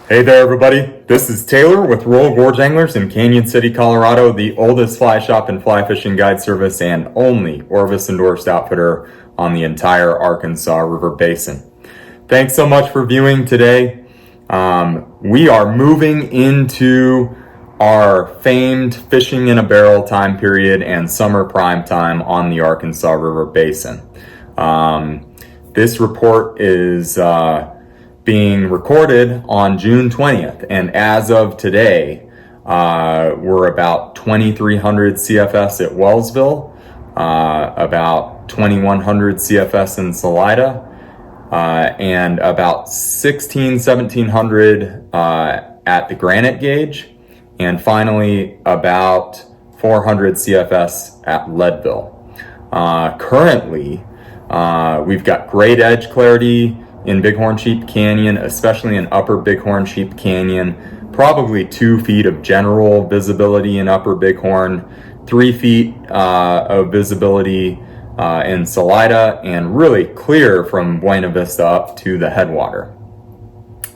Hey there, everybody. This is Taylor with Royal Gorge Anglers in Canyon City, Colorado, the oldest fly shop and fly fishing guide service and only Orvis endorsed outfitter on the entire Arkansas River Basin. Thanks so much for viewing today. We are moving into our famed fishing in a barrel time period and summer prime time on the Arkansas River Basin. This report is being recorded on June 20th, and as of today, we're about 2,300 CFS at Wellsville, about 2,100 CFS in Salida, and about 1,700 at the Granite Gauge, and finally about 400 CFS at Leadville. Currently, we've got great edge clarity in Bighorn Sheep Canyon, especially in upper Bighorn Sheep Canyon, probably 2 feet of general visibility in upper Bighorn, 3 feet of visibility in Salida, and really clear from Buena Vista up to the headwater.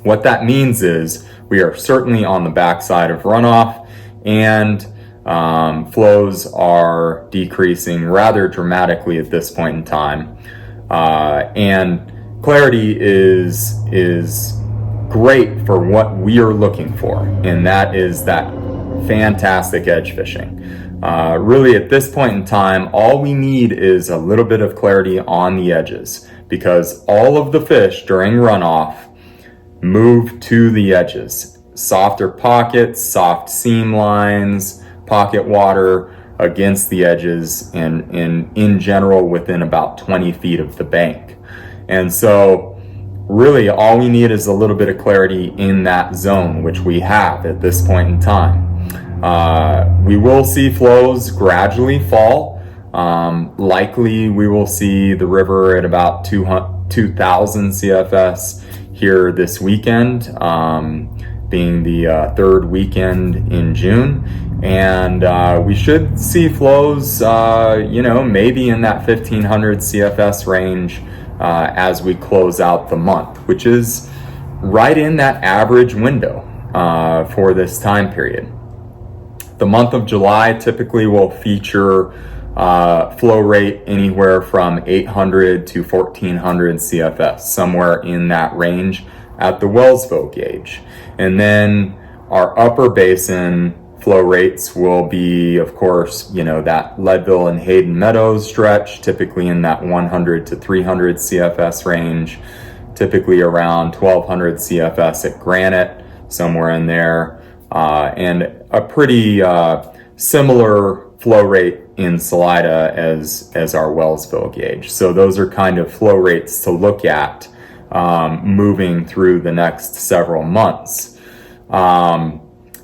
What that means is we are certainly on the backside of runoff, and flows are decreasing rather dramatically at this point in time. And clarity is great for what we are looking for, and that is that fantastic edge fishing. Really, at this point in time, all we need is a little bit of clarity on the edges, because all of the fish during runoff move to the edges. Softer pockets, soft seam lines, pocket water against the edges, and in general within about 20 feet of the bank. And so really all we need is a little bit of clarity in that zone, which we have at this point in time. We will see flows gradually fall. Likely we will see the river at about 2,000 CFS here this weekend, being the third weekend in June. And we should see flows, maybe in that 1,500 CFS range as we close out the month, which is right in that average window for this time period. The month of July typically will feature flow rate anywhere from 800 to 1,400 CFS, somewhere in that range at the Wellsville gauge. And then our upper basin flow rates will be, of course, that Leadville and Hayden Meadows stretch, typically in that 100 to 300 CFS range, typically around 1,200 CFS at Granite, somewhere in there, and a pretty similar flow rate in Salida as our Wellsville gauge. So those are kind of flow rates to look at moving through the next several months.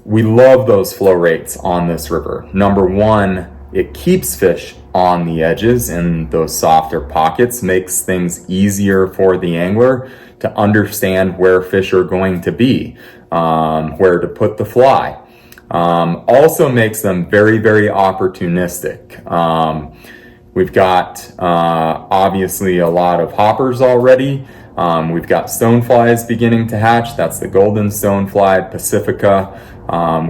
We love those flow rates on this river. Number one, it keeps fish on the edges, and those softer pockets makes things easier for the angler to understand where fish are going to be, where to put the fly. Also makes them very, very opportunistic. We've got obviously a lot of hoppers already. We've got stoneflies beginning to hatch. That's the golden stonefly, Pacifica.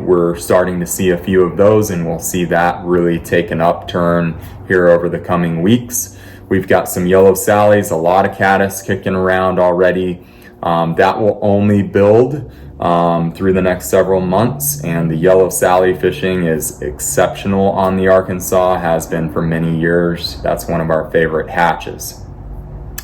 We're starting to see a few of those, and we'll see that really take an upturn here over the coming weeks. We've got some yellow sallies, a lot of caddis kicking around already. That will only build through the next several months, and the yellow sally fishing is exceptional on the Arkansas, has been for many years. That's one of our favorite hatches.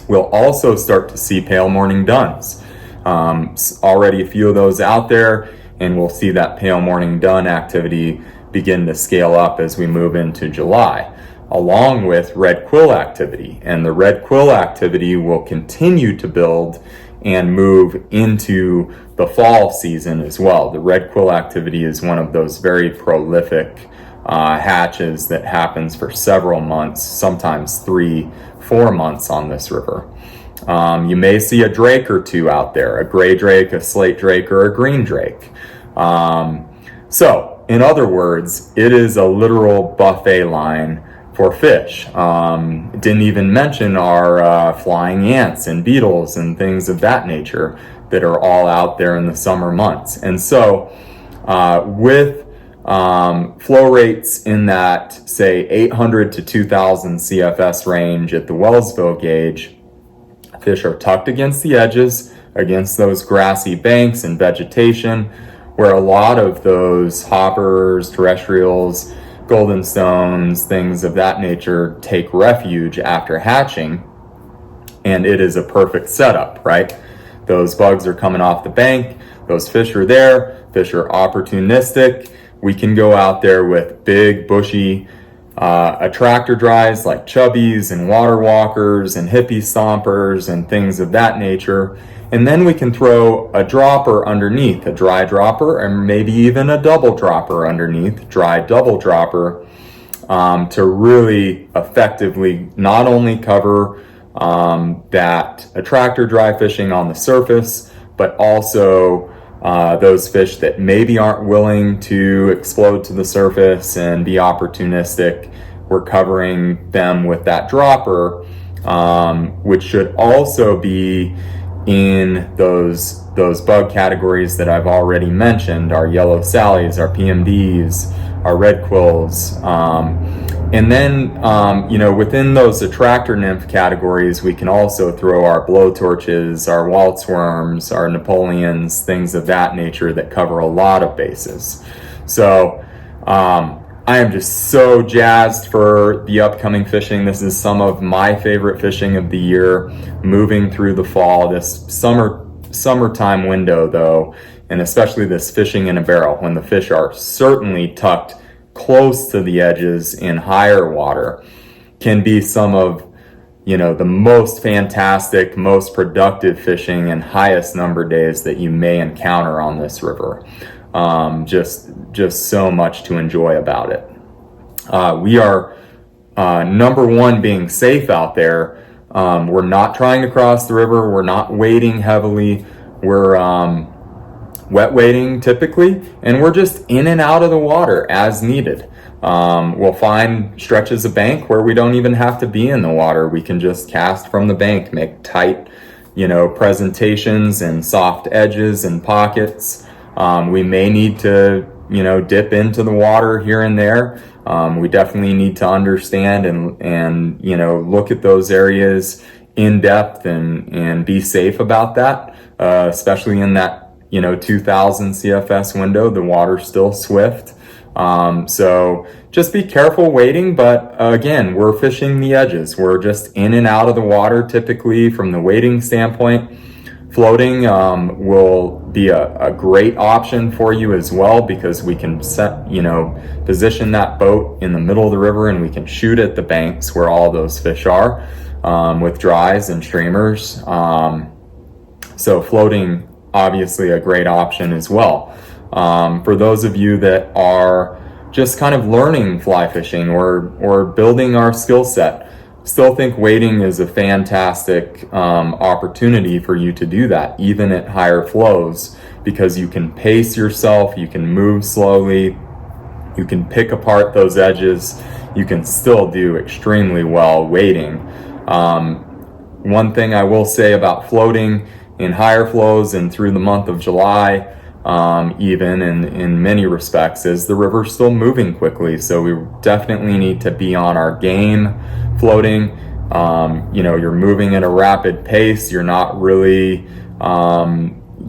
We'll also start to see pale morning duns. Already a few of those out there, and we'll see that pale morning dun activity begin to scale up as we move into July, along with red quill activity. And the red quill activity will continue to build and move into the fall season as well. The red quill activity is one of those very prolific hatches that happens for several months, sometimes 3-4 months on this river. You may see a drake or two out there, a gray drake, a slate drake, or a green drake. So, in other words, it is a literal buffet line for fish. Didn't even mention our flying ants and beetles and things of that nature that are all out there in the summer months. And so with flow rates in that, say, 800 to 2000 CFS range at the Wellsville gauge, fish are tucked against the edges, against those grassy banks and vegetation, where a lot of those hoppers, terrestrials, golden stones, things of that nature take refuge after hatching. And it is a perfect setup, right? Those bugs are coming off the bank, those fish are there, fish are opportunistic. We can go out there with big, bushy attractor dries like chubbies and water walkers and hippie stompers and things of that nature. And then we can throw a dropper underneath, a dry dropper, and maybe even a double dropper underneath, dry double dropper, to really effectively not only cover that attractor dry fishing on the surface, but also those fish that maybe aren't willing to explode to the surface and be opportunistic. We're covering them with that dropper, which should also be in those bug categories that I've already mentioned, our yellow sallies, our PMDs, our red quills. And then, within those attractor nymph categories, we can also throw our blowtorches, our waltz worms, our Napoleons, things of that nature that cover a lot of bases. So I am just so jazzed for the upcoming fishing. This is some of my favorite fishing of the year, moving through the fall, this summertime window though, and especially this fishing in a barrel when the fish are certainly tucked close to the edges in higher water, can be some of the most fantastic, most productive fishing and highest number days that you may encounter on this river. Just so much to enjoy about it. We are number one, being safe out there. We're not trying to cross the river. We're not wading heavily. We're wet wading typically, and we're just in and out of the water as needed. We'll find stretches of bank where we don't even have to be in the water. We can just cast from the bank, make tight, presentations and soft edges and pockets. We may need to, dip into the water here and there. We definitely need to understand and look at those areas in depth and be safe about that, especially in that 2000 CFS window. The water's still swift. So just be careful wading, but again, we're fishing the edges. We're just in and out of the water typically from the wading standpoint. Floating will be a great option for you as well, because we can position that boat in the middle of the river and we can shoot at the banks where all those fish are with dries and streamers. So floating, obviously a great option as well. For those of you that are just kind of learning fly fishing or building our skill set, still think wading is a fantastic opportunity for you to do that, even at higher flows, because you can pace yourself, you can move slowly, you can pick apart those edges, you can still do extremely well wading. One thing I will say about floating in higher flows and through the month of July, even in many respects, is the river's still moving quickly. So we definitely need to be on our game floating. You're moving at a rapid pace. You're not really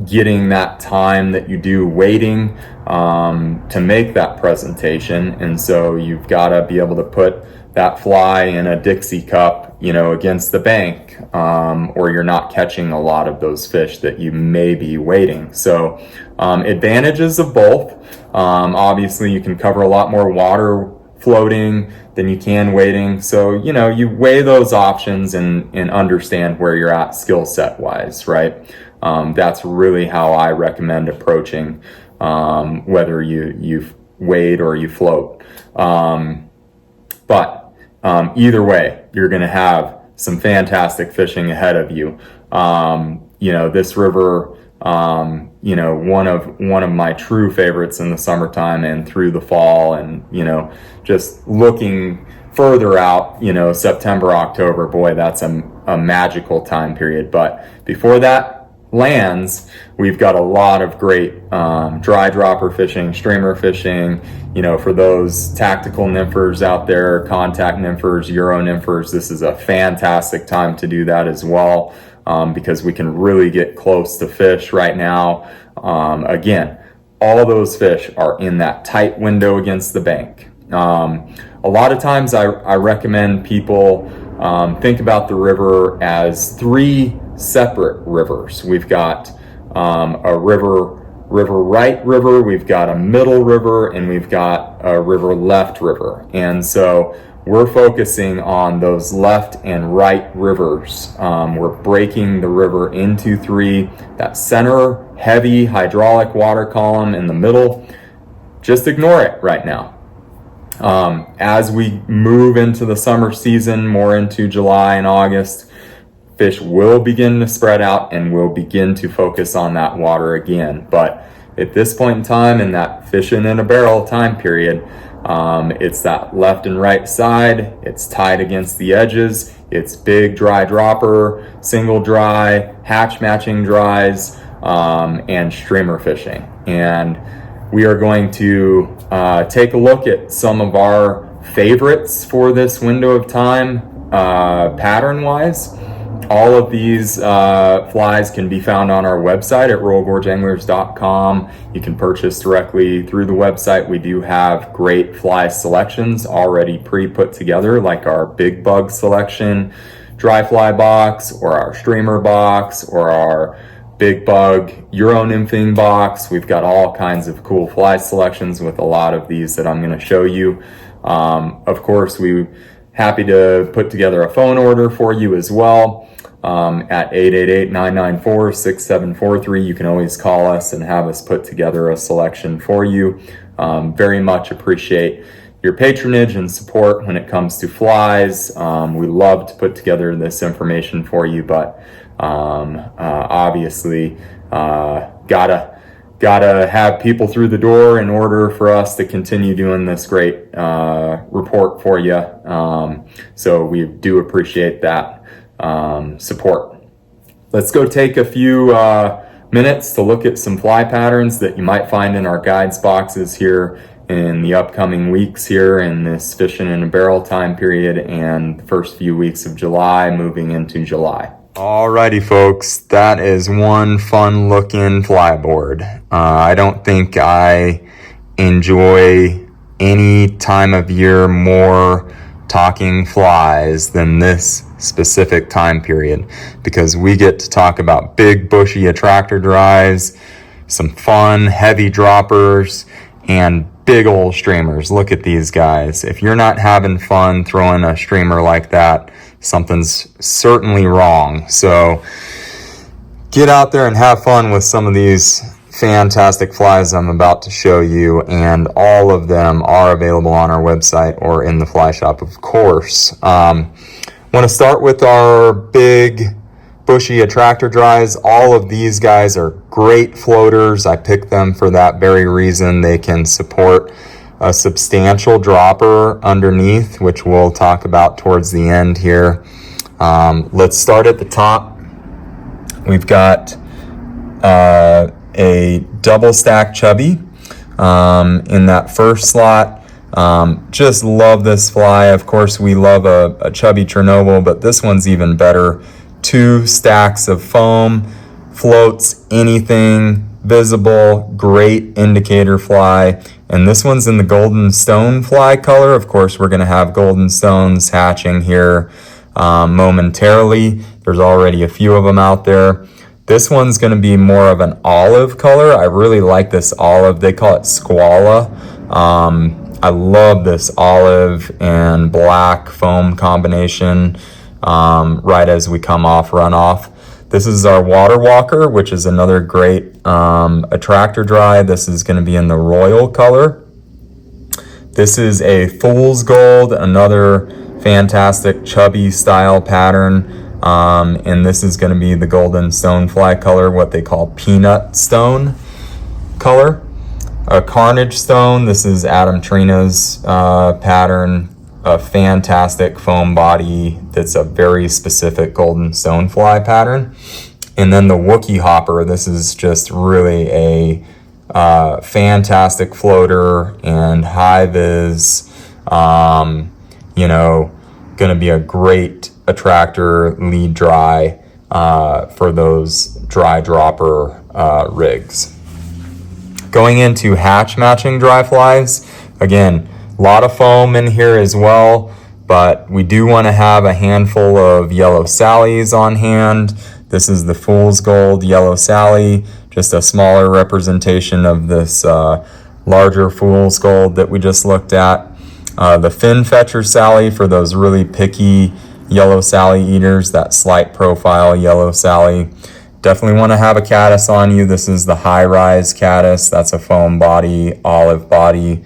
getting that time that you do waiting to make that presentation. And so you've got to be able to put that fly in a Dixie cup, against the bank, or you're not catching a lot of those fish that you may be waiting. So advantages of both. Obviously you can cover a lot more water floating than you can waiting. So, you weigh those options and understand where you're at skill set wise, right? That's really how I recommend approaching, whether you wade or you float. But either way, you're going to have some fantastic fishing ahead of you. This river, one of my true favorites in the summertime and through the fall, and, just looking further out, September, October, boy, that's a magical time period. But before that, lands, we've got a lot of great dry dropper fishing, streamer fishing, for those tactical nymphers out there, contact nymphers, Euro nymphers. This is a fantastic time to do that as well, because we can really get close to fish right now. Again, all those fish are in that tight window against the bank. A lot of times I recommend people think about the river as three separate rivers. We've got a river right river, we've got a middle river, and we've got a river left river. And so we're focusing on those left and right rivers. We're breaking the river into three. That center heavy hydraulic water column in the middle, just ignore it right now. As we move into the summer season, more into July and August, fish will begin to spread out and we'll begin to focus on that water again. But at this point in time, in that fishing in a barrel time period, it's that left and right side, it's tied against the edges, it's big dry dropper, single dry, hatch matching dries, and streamer fishing. And we are going to take a look at some of our favorites for this window of time, pattern-wise. All of these flies can be found on our website at royalgorgeanglers.com. You can purchase directly through the website. We do have great fly selections already pre-put together, like our big bug selection, dry fly box, or our streamer box, or our big bug Euro nymphing box. We've got all kinds of cool fly selections with a lot of these that I'm going to show you. Of course, we're happy to put together a phone order for you as well. At 888-994-6743. You can always call us and have us put together a selection for you. Very much appreciate your patronage and support when it comes to flies. We love to put together this information for you, but obviously gotta have people through the door in order for us to continue doing this great report for you. So we do appreciate that support. Let's go take a few minutes to look at some fly patterns that you might find in our guides boxes here in the upcoming weeks here in this fishing in a barrel time period and the first few weeks of July moving into July. Alrighty folks, that is one fun looking fly board. I don't think I enjoy any time of year more talking flies than this specific time period, because we get to talk about big bushy attractor drives, some fun heavy droppers, and big old streamers. Look at these guys. If you're not having fun throwing a streamer like that, something's certainly wrong. So get out there and have fun with some of these fantastic flies I'm about to show you, and all of them are available on our website or in the fly shop, of course. Want to start with our big bushy attractor dries. All of these guys are great floaters. I picked them for that very reason. They can support a substantial dropper underneath, which we'll talk about towards the end here. Let's start at the top. We've got a double stack chubby in that first slot. Just love this fly. Of course, we love a chubby Chernobyl, but this one's even better. 2 stacks of foam, floats anything, visible, great indicator fly. And this one's in the golden stone fly color. Of course, we're going to have golden stones hatching here momentarily. There's already a few of them out there. This one's going to be more of an olive color. I really like this olive. They call it squala. I love this olive and black foam combination right as we come off runoff. This is our water walker, which is another great attractor dry. This is going to be in the royal color. This is a fool's gold, another fantastic chubby style pattern. And this is going to be the golden stonefly color, what they call peanut stone color. A carnage stone, this is Adam Trina's pattern, a fantastic foam body that's a very specific golden stonefly pattern. And then the Wookie Hopper, this is just really a fantastic floater and high vis, going to be a great attractor, lead dry for those dry dropper rigs. Going into hatch matching dry flies, again, a lot of foam in here as well, but we do want to have a handful of Yellow Sallies on hand. This is the Fool's Gold Yellow Sally, just a smaller representation of this larger Fool's Gold that we just looked at. The Fin Fetcher Sally for those really picky Yellow Sally eaters, that slight profile Yellow Sally. Definitely want to have a caddis on you. This is the High Rise caddis. That's a foam body, olive body.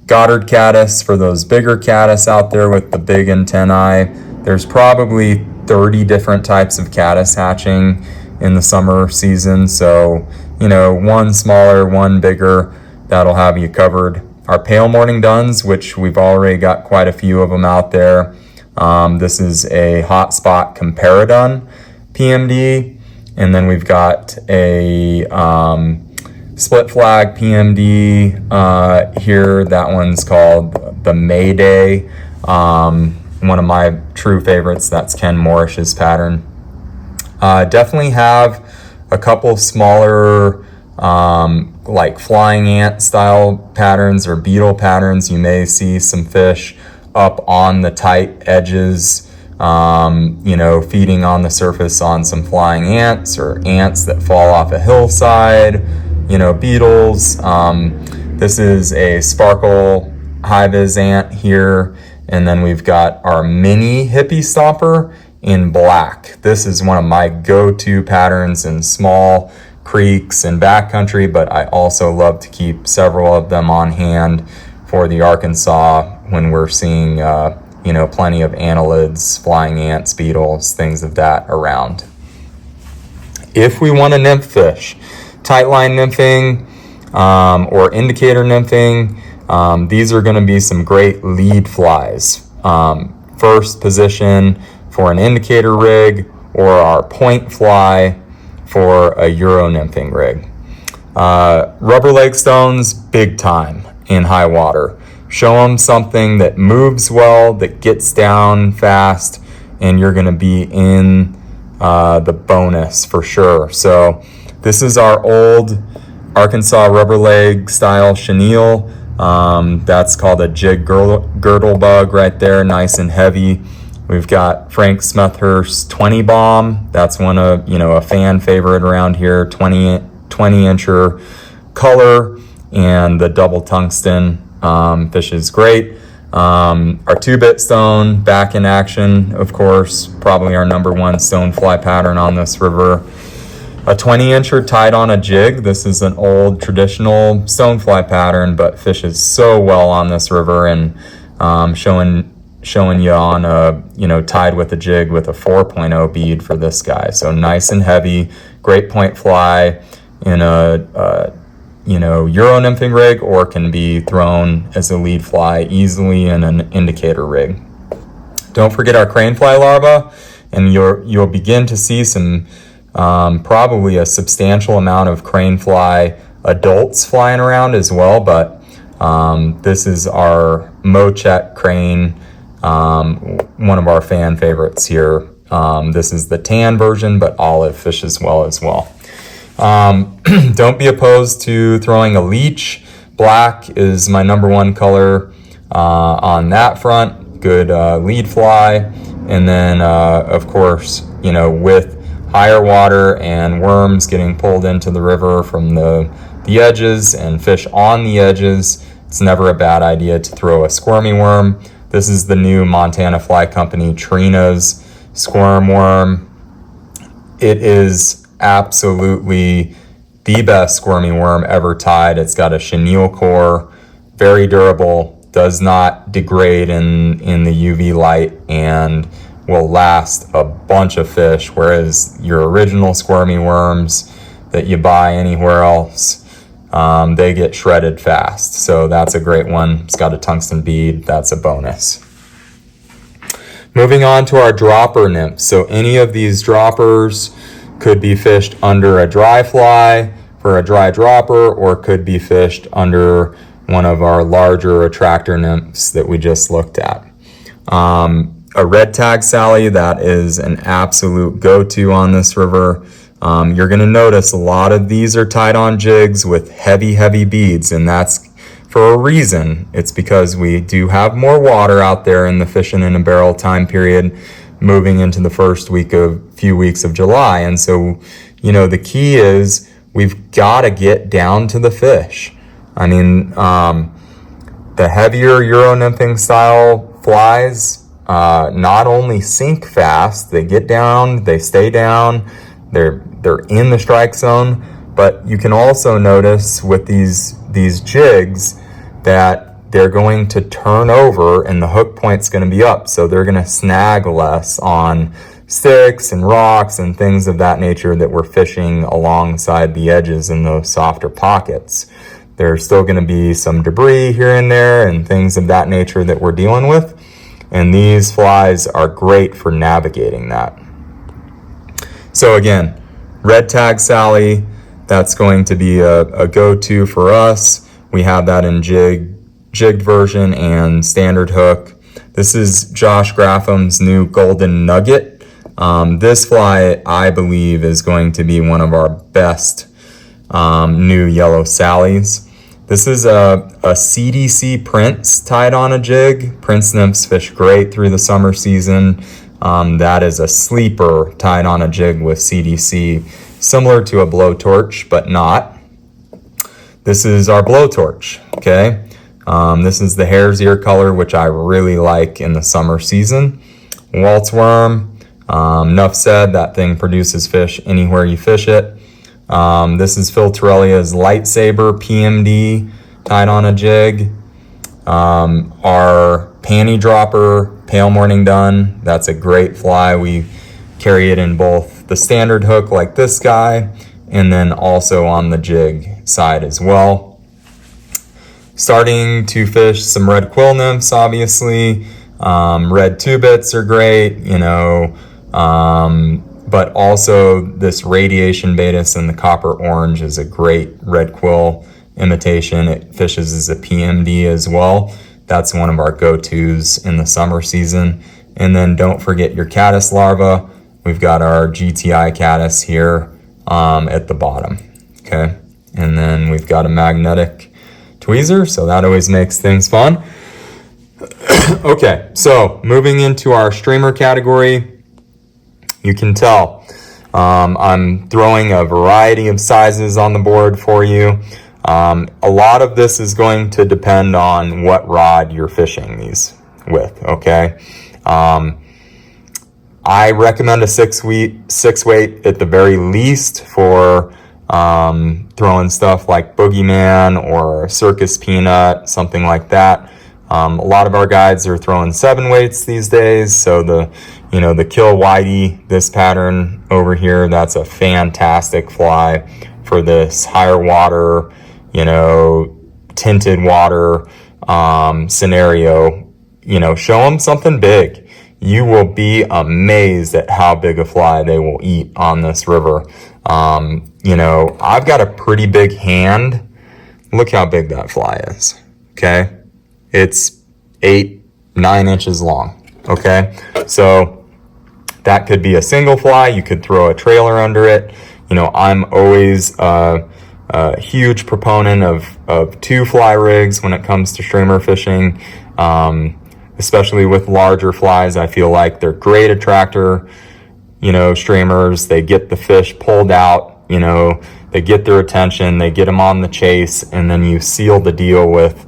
Goddard caddis for those bigger caddis out there with the big antennae. There's probably 30 different types of caddis hatching in the summer season. So, one smaller, one bigger, that'll have you covered. Our Pale Morning Duns, which we've already got quite a few of them out there. This is a Hotspot Comparadun PMD. And then we've got a Split Flag PMD here. That one's called the Mayday. One of my true favorites, that's Ken Morrish's pattern. Definitely have a couple smaller like flying ant style patterns or beetle patterns. You may see some fish up on the tight edges, feeding on the surface on some flying ants or ants that fall off a hillside, beetles. This is a Sparkle high-vis ant here. And then we've got our mini hippie stomper in black. This is one of my go-to patterns in small creeks and backcountry, but I also love to keep several of them on hand for the Arkansas when we're seeing, plenty of annelids, flying ants, beetles, things of that around. If we want to nymph fish, tightline nymphing or indicator nymphing, these are going to be some great lead flies. First position for an indicator rig or our point fly for a Euro nymphing rig. Rubber leg stones, big time in high water. Show them something that moves well, that gets down fast, and you're going to be in the bonus for sure. So this is our old Arkansas rubber leg style chenille. That's called a jig girdle bug right there, nice and heavy. We've got Frank Smethurst 20 bomb. That's one of, a fan favorite around here, 20 incher color, and the double tungsten fish is great. Our 2-bit stone back in action, of course, probably our number one stonefly pattern on this river. A 20 incher tied on a jig. This is an old traditional stonefly pattern, but fishes so well on this river, and showing you on a, tied with a jig with a 4.0 bead for this guy. So nice and heavy, great point fly in a Euro nymphing rig, or can be thrown as a lead fly easily in an indicator rig. Don't forget our crane fly larva, and you'll begin to see some probably a substantial amount of crane fly adults flying around as well, but this is our Mochek crane, one of our fan favorites here. This is the tan version, but olive fish as well. Don't be opposed to throwing a leech. Black is my number one color on that front. Good lead fly. And then, of course, with higher water and worms getting pulled into the river from the edges and fish on the edges, it's never a bad idea to throw a squirmy worm. This is the new Montana Fly Company Trina's squirm worm. It is absolutely the best squirmy worm ever tied. It's got a chenille core, very durable, does not degrade in the UV light, and will last a bunch of fish, whereas your original squirmy worms that you buy anywhere else, they get shredded fast. So that's a great one. It's got a tungsten bead. That's a bonus. Moving on to our dropper nymphs. So any of these droppers, could be fished under a dry fly for a dry dropper, or could be fished under one of our larger attractor nymphs that we just looked at. A red tag Sally, that is an absolute go-to on this river. You're going to notice a lot of these are tied on jigs with heavy beads, and that's for a reason. It's because we do have more water out there in the fishing in a barrel time period moving into the first few weeks of July. And so, the key is we've got to get down to the fish. I mean, the heavier Euro nymphing style flies not only sink fast, they get down, they stay down, they're in the strike zone, but you can also notice with these jigs that they're going to turn over and the hook point's going to be up, so they're going to snag less on sticks and rocks and things of that nature that we're fishing alongside the edges in those softer pockets. There's still going to be some debris here and there and things of that nature that we're dealing with, and these flies are great for navigating that. So again, red tag Sally, that's going to be a go-to for us. We have that in jigged version and standard hook. This is Josh Grafham's new Golden Nugget. This fly, I believe, is going to be one of our best new yellow Sallies. This is a CDC Prince tied on a jig. Prince nymphs fish great through the summer season. That is a sleeper tied on a jig with CDC, similar to a blowtorch, but not. This is our blowtorch, okay? This is the hare's ear color, which I really like in the summer season. Waltz worm, enough said, that thing produces fish anywhere you fish it. This is Phil Torellia's Lightsaber PMD tied on a jig. Our panty dropper, Pale Morning Dun, that's a great fly. We carry it in both the standard hook like this guy, and then also on the jig side as well. Starting to fish some red quill nymphs, obviously. Red two-bits are great, but also this Radiation Baetis and the Copper Orange is a great red quill imitation. It fishes as a PMD as well. That's one of our go-tos in the summer season. And then don't forget your caddis larva. We've got our GTI caddis here at the bottom, okay? And then we've got a magnetic tweezer, so that always makes things fun. Okay, so moving into our streamer category, you can tell I'm throwing a variety of sizes on the board for you. A lot of this is going to depend on what rod you're fishing these with, okay? I recommend a 6-weight at the very least for throwing stuff like Boogeyman or Circus Peanut, something like that. A lot of our guides are throwing 7-weights these days, so the Kill Whitey, this pattern over here, that's a fantastic fly for this higher water, tinted water scenario. Show them something big. You will be amazed at how big a fly they will eat on this river. I've got a pretty big hand. Look how big that fly is, okay? It's 8-9 inches long, okay? So that could be a single fly. You could throw a trailer under it. I'm always a huge proponent of 2-fly rigs when it comes to streamer fishing, especially with larger flies. I feel like they're great attractor, streamers. They get the fish pulled out, they get their attention, they get them on the chase, and then you seal the deal with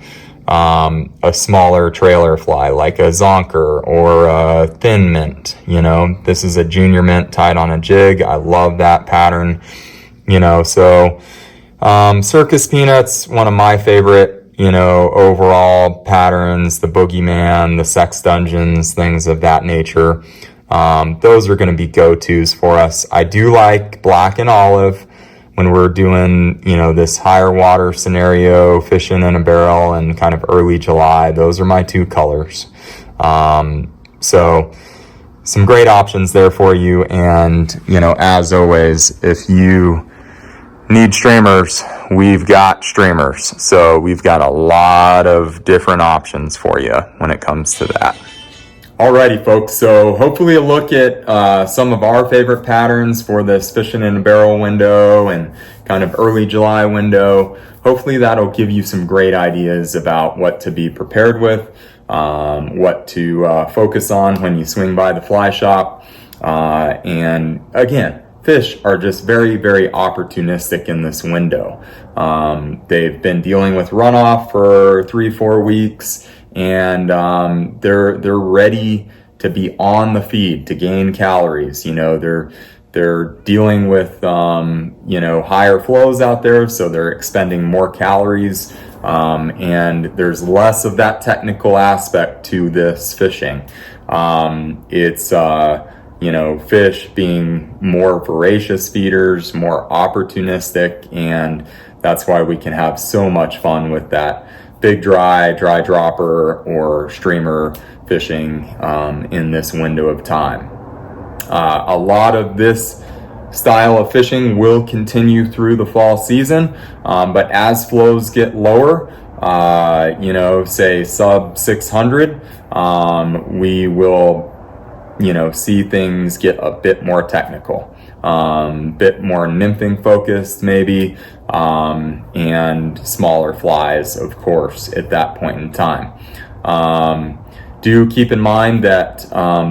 a smaller trailer fly like a zonker or a thin mint. This is a junior mint tied on a jig. I love that pattern. So Circus Peanut's one of my favorite, overall patterns. The Boogeyman, the Sex Dungeons, things of that nature. Those are going to be go-tos for us. I do like black and olive when we're doing, this higher water scenario, fishing in a barrel and kind of early July. Those are my 2 colors. So some great options there for you. And, as always, if you need streamers, we've got streamers. So we've got a lot of different options for you when it comes to that. Alrighty, folks. So hopefully a look at some of our favorite patterns for this fishing in a barrel window and kind of early July window. Hopefully that'll give you some great ideas about what to be prepared with, what to focus on when you swing by the fly shop. And again, fish are just very, very opportunistic in this window. They've been dealing with runoff for 3-4 weeks, and they're ready to be on the feed to gain calories. They're dealing with higher flows out there, so they're expending more calories, and there's less of that technical aspect to this fishing. It's fish being more voracious feeders, more opportunistic, and that's why we can have so much fun with that big dry dropper or streamer fishing in this window of time. A lot of this style of fishing will continue through the fall season, but as flows get lower, say sub 600, we will see things get a bit more technical, bit more nymphing focused maybe, and smaller flies, of course, at that point in time. Do keep in mind that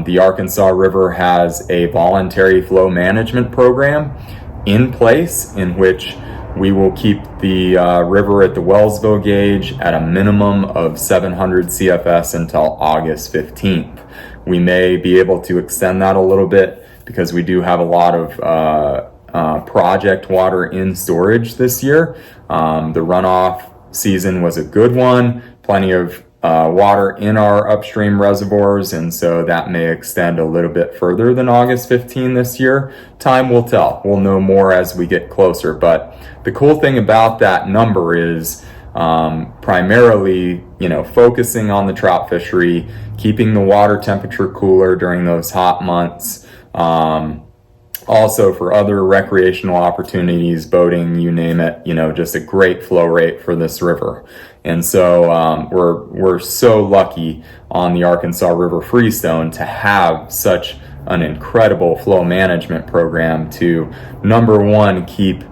the Arkansas River has a voluntary flow management program in place in which we will keep the river at the Wellsville gauge at a minimum of 700 CFS until August 15th. We may be able to extend that a little bit because we do have a lot of project water in storage this year. The runoff season was a good one, plenty of water in our upstream reservoirs, and so that may extend a little bit further than August 15 this year. Time will tell. We'll know more as we get closer, but the cool thing about that number is primarily, focusing on the trout fishery, keeping the water temperature cooler during those hot months. Also for other recreational opportunities, boating, you name it, just a great flow rate for this river. And so we're so lucky on the Arkansas River Freestone to have such an incredible flow management program to, number one, keep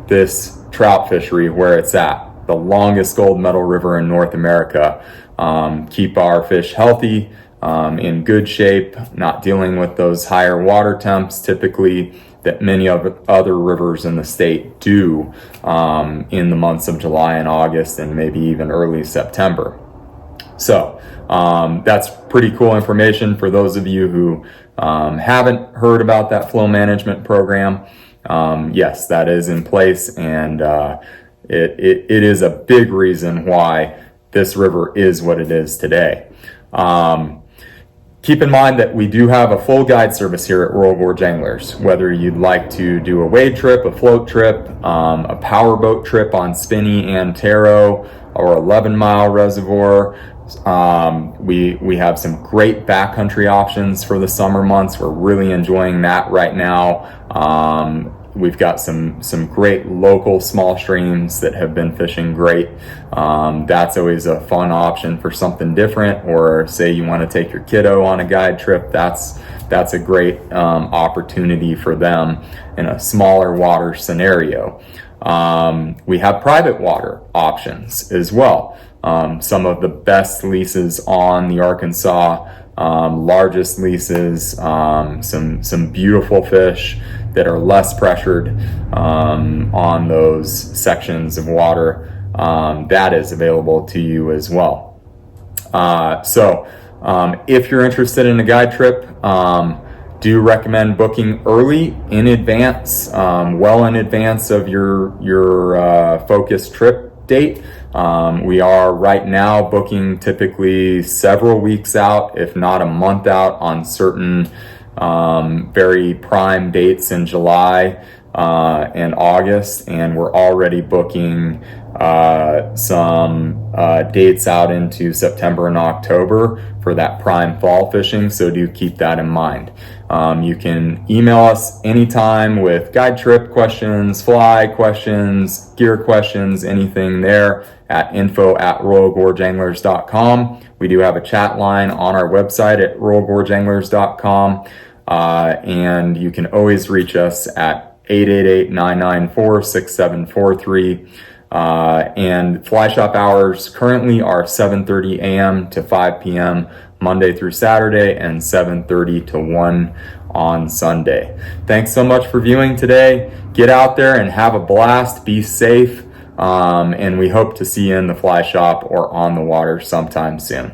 this trout fishery where it's at, the longest gold medal river in North America, keep our fish healthy, in good shape, not dealing with those higher water temps typically that many other rivers in the state do in the months of July and August and maybe even early September. So that's pretty cool information for those of you who haven't heard about that flow management program. Yes, that is in place, and it is a big reason why this river is what it is today. Keep in mind that we do have a full guide service here at Royal Gorge Anglers. Whether you'd like to do a wade trip, a float trip, a powerboat trip on Spinney and Taro, or 11-mile reservoir, we have some great backcountry options for the summer months. We're really enjoying that right now. We've got some great local small streams that have been fishing great. That's always a fun option for something different, or say you want to take your kiddo on a guide trip. That's a great opportunity for them in a smaller water scenario. We have private water options as well. Some of the best leases on the Arkansas, largest leases, some beautiful fish that are less pressured on those sections of water. That is available to you as well. So if you're interested in a guide trip, do recommend booking early in advance, well in advance of your focused trip date. We are right now booking typically several weeks out, if not a month out, on certain very prime dates in July. and August, and we're already booking some dates out into September and October for that prime fall fishing, so do keep that in mind. You can email us anytime with guide trip questions, fly questions, gear questions, anything there at info@royalgorgeanglers.com. We do have a chat line on our website at royalgorgeanglers.com, and you can always reach us at 888-994-6743. And fly shop hours currently are 7:30 a.m. to 5 p.m. Monday through Saturday, and 7:30 to 1 on Sunday. Thanks so much for viewing today. Get out there and have a blast. Be safe. And we hope to see you in the fly shop or on the water sometime soon.